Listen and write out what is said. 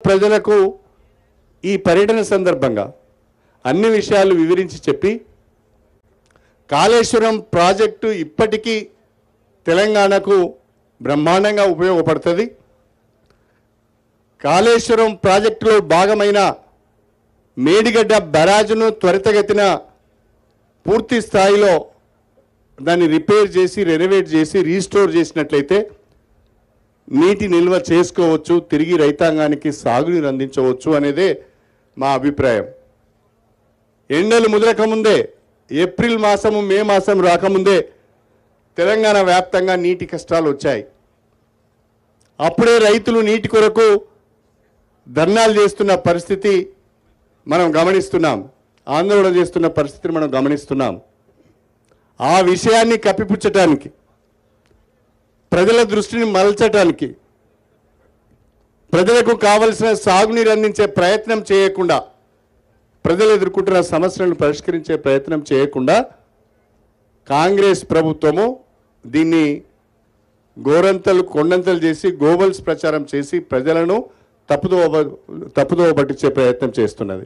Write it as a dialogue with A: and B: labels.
A: ప్రజలకు ఈ పర్యటన సందర్భంగా అన్ని విషయాలు వివరించి చెప్పి కాళేశ్వరం ప్రాజెక్టు ఇప్పటికీ తెలంగాణకు బ్రహ్మాండంగా ఉపయోగపడుతుంది. కాళేశ్వరం ప్రాజెక్టులో భాగమైన మేడిగడ్డ బరాజును త్వరితగతిన పూర్తి స్థాయిలో దాన్ని రిపేర్ చేసి రెనోవేట్ చేసి రీస్టోర్ చేసినట్లయితే నీటి నిల్వ చేసుకోవచ్చు, తిరిగి రైతాంగానికి సాగునీరు అందించవచ్చు అనేదే మా అభిప్రాయం. ఎండలు ముదరకముందే ఏప్రిల్ మాసము మే మాసం రాకముందే తెలంగాణ వ్యాప్తంగా నీటి కష్టాలు వచ్చాయి. అప్పుడే రైతులు నీటి కొరకు ధర్నాలు చేస్తున్న పరిస్థితి మనం గమనిస్తున్నాం, ఆందోళన చేస్తున్న పరిస్థితిని మనం గమనిస్తున్నాం. ఆ విషయాన్ని కప్పిపుచ్చటానికి, ప్రజల దృష్టిని మలచటానికి, ప్రజలకు కావలసిన సాగునీరు అందించే ప్రయత్నం చేయకుండా, ప్రజలు ఎదుర్కొంటున్న సమస్యలను పరిష్కరించే ప్రయత్నం చేయకుండా కాంగ్రెస్ ప్రభుత్వము దీన్ని గోరంతలు కొండంతలు చేసి గోబల్స్ ప్రచారం చేసి ప్రజలను తప్పుదోవ పట్టించే ప్రయత్నం చేస్తున్నది.